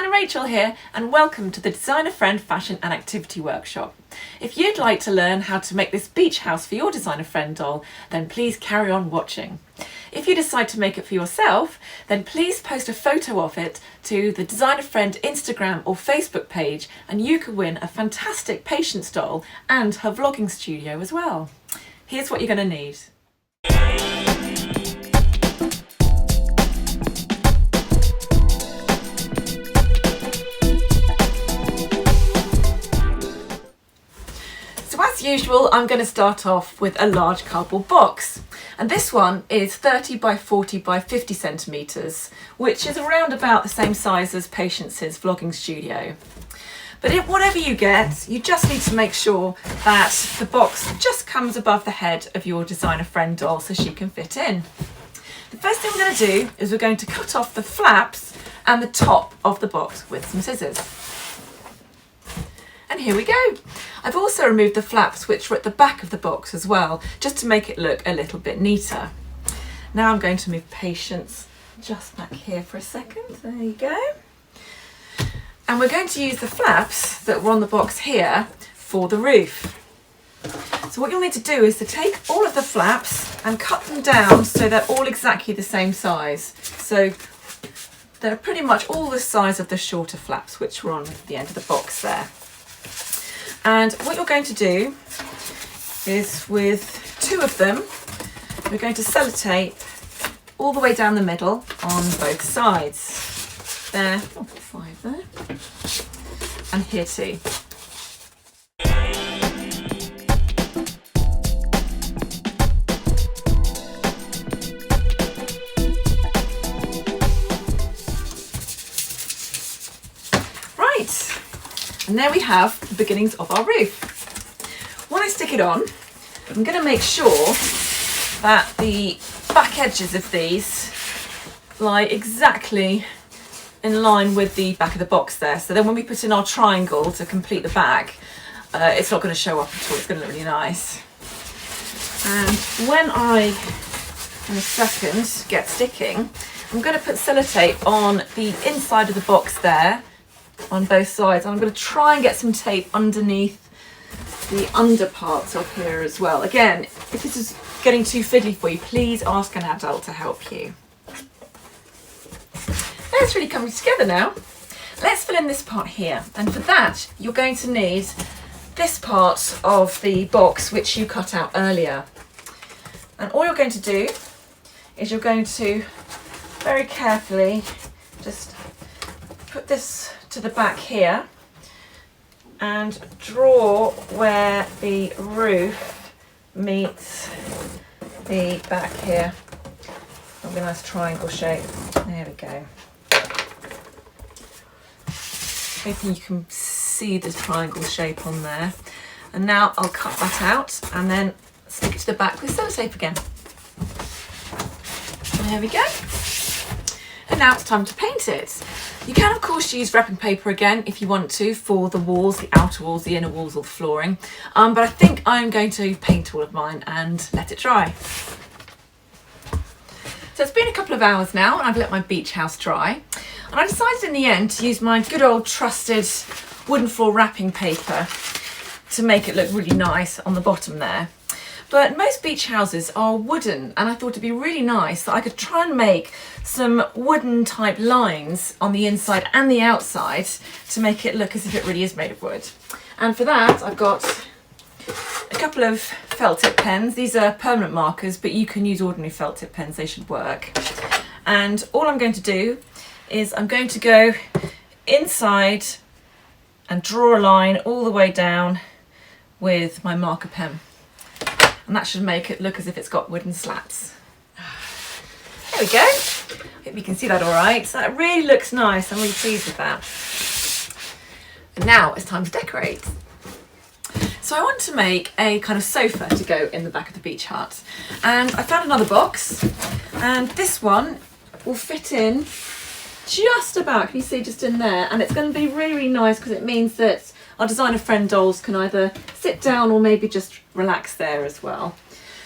Designer Rachel here, and welcome to the DesignaFriend Fashion and Activity Workshop. If you'd like to learn how to make this beach house for your DesignaFriend doll, then please carry on watching. If you decide to make it for yourself, then please post a photo of it to the DesignaFriend Instagram or Facebook page, and you could win a fantastic Patience doll and her vlogging studio as well. Here's what you're going to need. So as usual, I'm going to start off with a large cardboard box, and this one is 30 by 40 by 50 centimetres, which is around about the same size as Patience's vlogging studio. But whatever you get, you just need to make sure that the box just comes above the head of your DesignaFriend doll so she can fit in. The first thing we're going to do is we're going to cut off the flaps and the top of the box with some scissors. And here we go. I've also removed the flaps which are at the back of the box as well, just to make it look a little bit neater. Now I'm going to move Patience just back here for a second. There you go. And we're going to use the flaps that were on the box here for the roof. So what you'll need to do is to take all of the flaps and cut them down so they're all exactly the same size. So they're pretty much all the size of the shorter flaps which were on the end of the box there. And what you're going to do is, with two of them, we're going to sellotape all the way down the middle on both sides. There, I'll put 5 there, and here too. Right. And there we have the beginnings of our roof. When I stick it on, I'm going to make sure that the back edges of these lie exactly in line with the back of the box there. So then when we put in our triangle to complete the back, it's not going to show up at all. It's going to look really nice. And when I, in a second, get sticking, I'm going to put sellotape on the inside of the box there, on both sides. I'm going to try and get some tape underneath the under parts of here as well. Again, if this is getting too fiddly for you, please ask an adult to help you. It's really coming together now. Let's fill in this part here, and for that you're going to need this part of the box which you cut out earlier. And all you're going to do is you're going to very carefully just put this to the back here and draw where the roof meets the back here. It'll be a nice triangle shape. There we go. Hoping you can see the triangle shape on there. And now I'll cut that out and then stick it to the back with sellotape again. There we go. And now it's time to paint it. You can of course use wrapping paper again if you want to for the walls, the outer walls, the inner walls or the flooring. But I think I'm going to paint all of mine and let it dry. So it's been a couple of hours now and I've let my beach house dry. And I decided in the end to use my good old trusted wooden floor wrapping paper to make it look really nice on the bottom there. But most beach houses are wooden, and I thought it'd be really nice that I could try and make some wooden type lines on the inside and the outside to make it look as if it really is made of wood. And for that I've got a couple of felt tip pens. These are permanent markers, but you can use ordinary felt tip pens, they should work. And all I'm going to do is I'm going to go inside and draw a line all the way down with my marker pen. And that should make it look as if it's got wooden slats. There we go. Hope you can see that all right. So that really looks nice. I'm really pleased with that. And now it's time to decorate. So I want to make a kind of sofa to go in the back of the beach hut. And I found another box, and this one will fit in just about, can you see, just in there. And it's going to be really, really nice because it means that our DesignaFriend dolls can either sit down or maybe just relax there as well.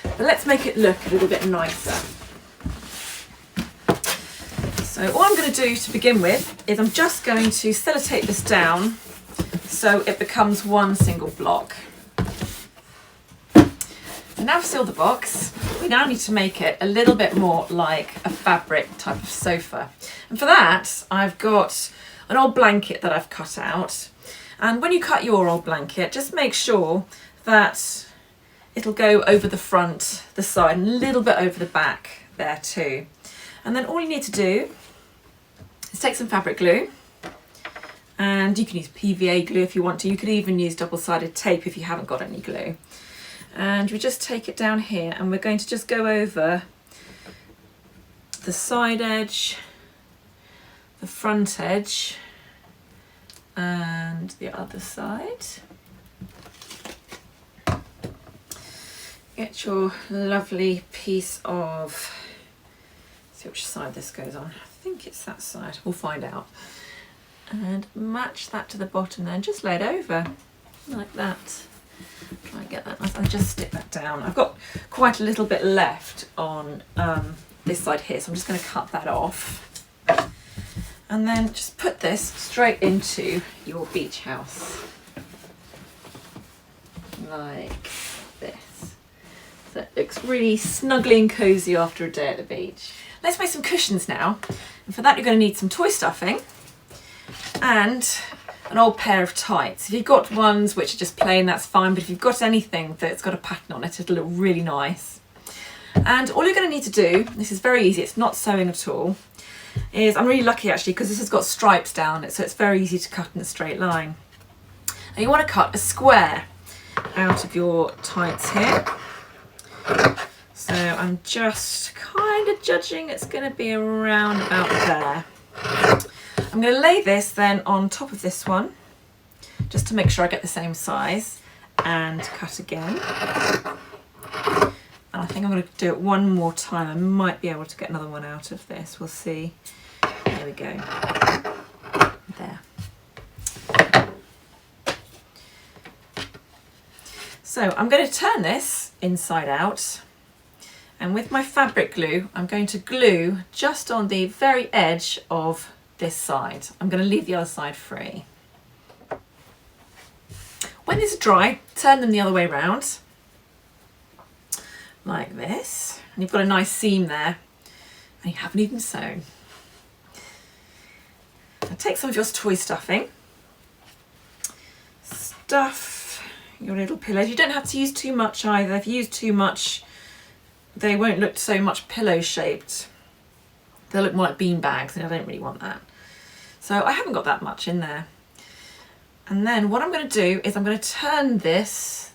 But let's make it look a little bit nicer. So all I'm going to do to begin with is I'm just going to sellotape this down so it becomes one single block. And now to seal the box, we now need to make it a little bit more like a fabric type of sofa. And for that, I've got an old blanket that I've cut out. And when you cut your old blanket, just make sure that it'll go over the front, the side, and a little bit over the back there too. And then all you need to do is take some fabric glue, and you can use PVA glue if you want to. You could even use double-sided tape if you haven't got any glue. And we just take it down here, and we're going to just go over the side edge, the front edge, and the other side. Get your lovely piece of, see which side this goes on. I think it's that side, we'll find out. And match that to the bottom then, just lay it over like that. Try and get that nice, and just stick that down. I've got quite a little bit left on this side here, so I'm just going to cut that off. And then just put this straight into your beach house. Like this. So it looks really snuggly and cosy after a day at the beach. Let's make some cushions now. And for that you're going to need some toy stuffing and an old pair of tights. If you've got ones which are just plain, that's fine, but if you've got anything that's got a pattern on it, it'll look really nice. And all you're going to need to do, this is very easy, it's not sewing at all, is, I'm really lucky actually because this has got stripes down it, so it's very easy to cut in a straight line. And you want to cut a square out of your tights here. So I'm just kind of judging it's going to be around about there. I'm going to lay this then on top of this one, just to make sure I get the same size, and cut again. And I think I'm going to do it one more time. I might be able to get another one out of this. We'll see. There we go. There. So I'm going to turn this inside out, and with my fabric glue, I'm going to glue just on the very edge of this side. I'm going to leave the other side free. When these are dry, turn them the other way round, like this, and you've got a nice seam there, and you haven't even sewn. Now take some of your toy stuffing, stuff your little pillows. You don't have to use too much either. If you use too much, they won't look so much pillow shaped. They'll look more like bean bags, and I don't really want that. So I haven't got that much in there. And then what I'm going to do is I'm going to turn this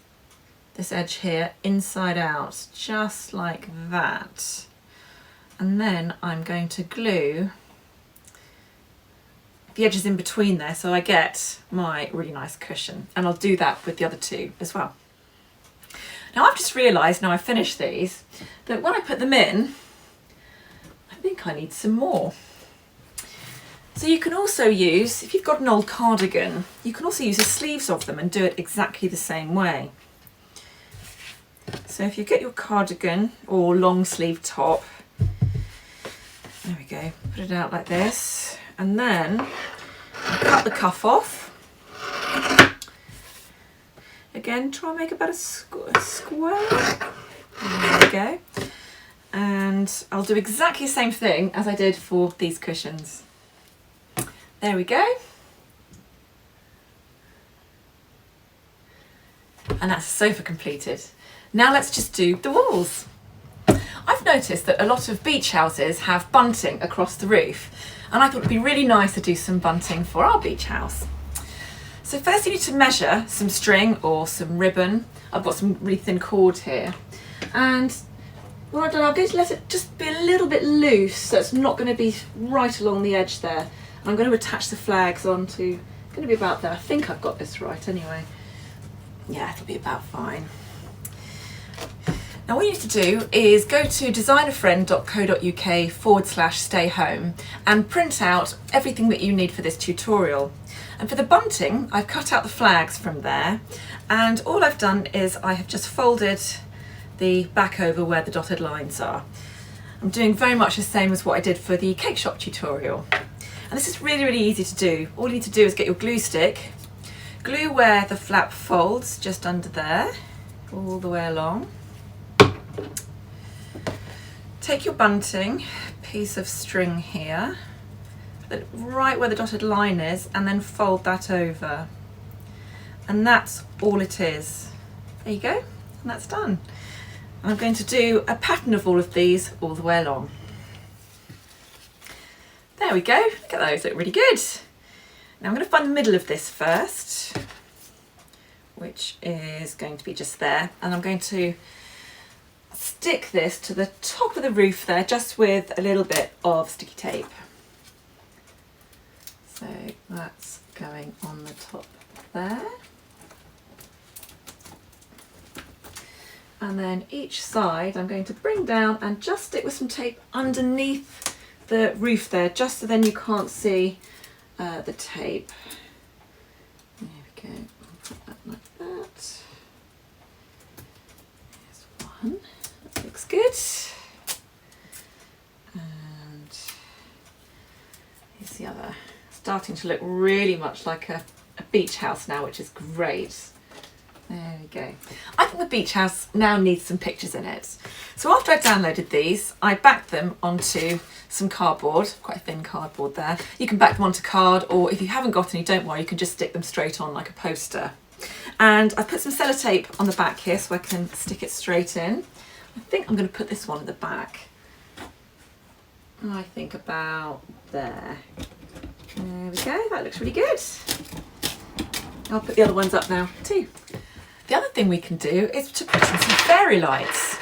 edge here inside out, just like that. And then I'm going to glue the edges in between there so I get my really nice cushion. And I'll do that with the other two as well. Now I've just realised, now I've finished these, that when I put them in, I think I need some more. So you can also use, if you've got an old cardigan, you can also use the sleeves of them and do it exactly the same way. So if you get your cardigan or long sleeve top, there we go, put it out like this, and then cut the cuff off. Again, try and make about a square. There we go. And I'll do exactly the same thing as I did for these cushions. There we go. And that's the sofa completed. Now let's just do the walls. I've noticed that a lot of beach houses have bunting across the roof, and I thought it'd be really nice to do some bunting for our beach house. So first you need to measure some string or some ribbon. I've got some really thin cord here. And what I've done, I'm going to let it just be a little bit loose, so it's not going to be right along the edge there. And I'm going to attach the flags onto, going to be about there. I think I've got this right anyway. Yeah, it'll be about fine. Now what you need to do is go to DesignaFriend.co.uk/stay home and print out everything that you need for this tutorial. And for the bunting, I've cut out the flags from there, and all I've done is I have just folded the back over where the dotted lines are. I'm doing very much the same as what I did for the cake shop tutorial. And this is really, really easy to do. All you need to do is get your glue stick, glue where the flap folds, just under there, all the way along. Take your bunting, piece of string here, put it right where the dotted line is, and then fold that over. And that's all it is. There you go, and that's done. I'm going to do a pattern of all of these all the way along. There we go, look at those, look really good. Now I'm going to find the middle of this first, which is going to be just there, and I'm going to stick this to the top of the roof there, just with a little bit of sticky tape. So that's going on the top there. And then each side I'm going to bring down and just stick with some tape underneath the roof there, just so then you can't see the tape. There we go, put that like that. There's one, that looks good. And here's the other. Starting to look really much like a beach house now, which is great. There we go. I think the beach house now needs some pictures in it. So after I downloaded these, I backed them onto some cardboard, quite a thin cardboard there. You can back them onto card, or if you haven't got any, don't worry, you can just stick them straight on like a poster. And I put some sellotape on the back here so I can stick it straight in. I think I'm going to put this one at the back. I think about there. There we go, that looks really good. I'll put the other ones up now too. The other thing we can do is to put in some fairy lights.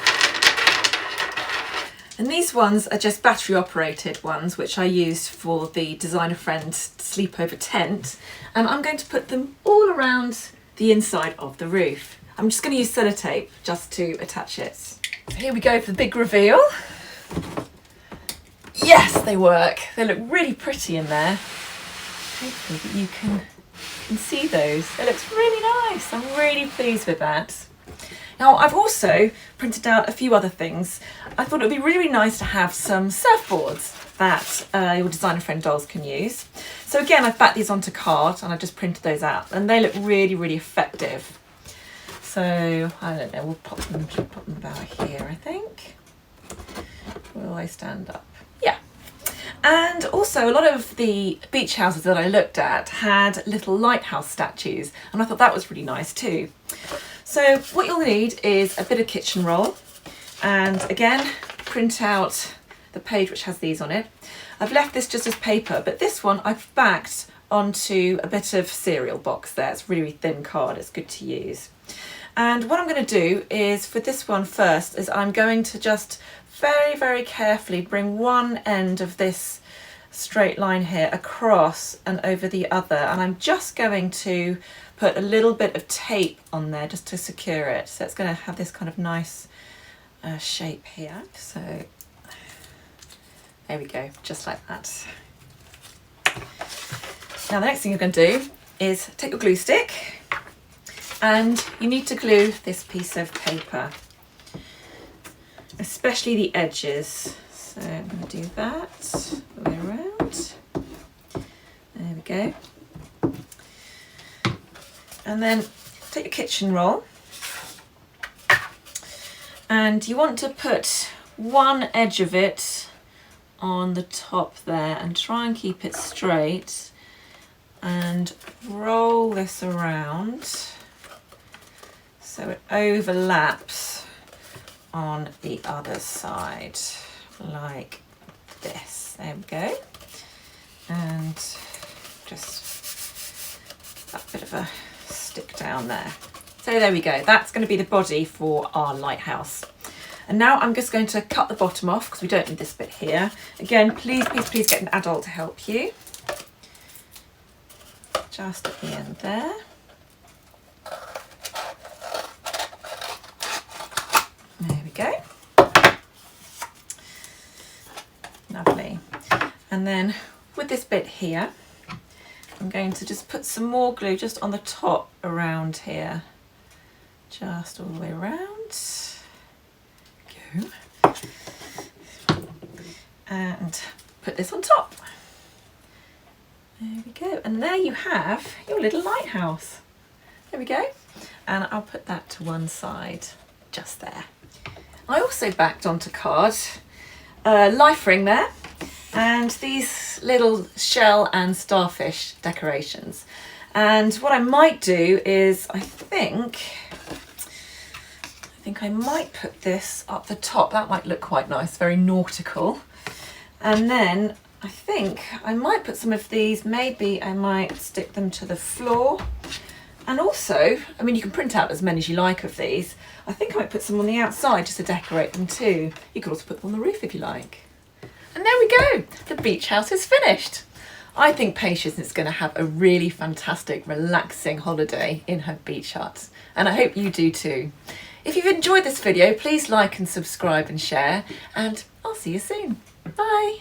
And these ones are just battery operated ones, which I used for the DesignaFriend sleepover tent. And I'm going to put them all around the inside of the roof. I'm just going to use sellotape just to attach it. So here we go for the big reveal. Yes, they work. They look really pretty in there. Hopefully you can see those. It looks really nice. I'm really pleased with that. Now I've also printed out a few other things. I thought it would be really nice to have some surfboards that your DesignaFriend dolls can use. So again, I've backed these onto card and I've just printed those out, and they look really, really effective. So I don't know, we'll pop them about here, I think. Will they stand up? Yeah. And also a lot of the beach houses that I looked at had little lighthouse statues, and I thought that was really nice too. So what you'll need is a bit of kitchen roll, and again, print out the page which has these on it. I've left this just as paper, but this one I've backed onto a bit of cereal box there. It's really thin card, it's good to use. And what I'm going to do is, for this one first, is I'm going to just very, very carefully bring one end of this straight line here across and over the other, and I'm just going to put a little bit of tape on there just to secure it. So it's going to have this kind of nice shape here. So there we go, just like that. Now the next thing you're going to do is take your glue stick, and you need to glue this piece of paper, especially the edges. So I'm going to do that all the way around. There we go. And then take your kitchen roll, and you want to put one edge of it on the top there and try and keep it straight, and roll this around so it overlaps on the other side like this. There we go. And just that bit of a stick down there. So there we go, that's going to be the body for our lighthouse. And now I'm just going to cut the bottom off because we don't need this bit here. Again, please, please, please get an adult to help you. Just at the end there. There we go. Lovely. And then with this bit here, I'm going to just put some more glue just on the top around here. Just all the way around. Go. and put this on top. There we go, and there you have your little lighthouse. There we go, and I'll put that to one side, just there. I also backed onto card a life ring there, and these little shell and starfish decorations. And what I might do is, I think I might put this up the top. That might look quite nice, very nautical. And then I think I might put some of these, maybe I might stick them to the floor. And also, I mean, you can print out as many as you like of these. I think I might put some on the outside just to decorate them too. You could also put them on the roof if you like. And there we go, the beach house is finished. I think Patience is going to have a really fantastic, relaxing holiday in her beach hut. And I hope you do too. If you've enjoyed this video, please like and subscribe and share, and I'll see you soon. Bye.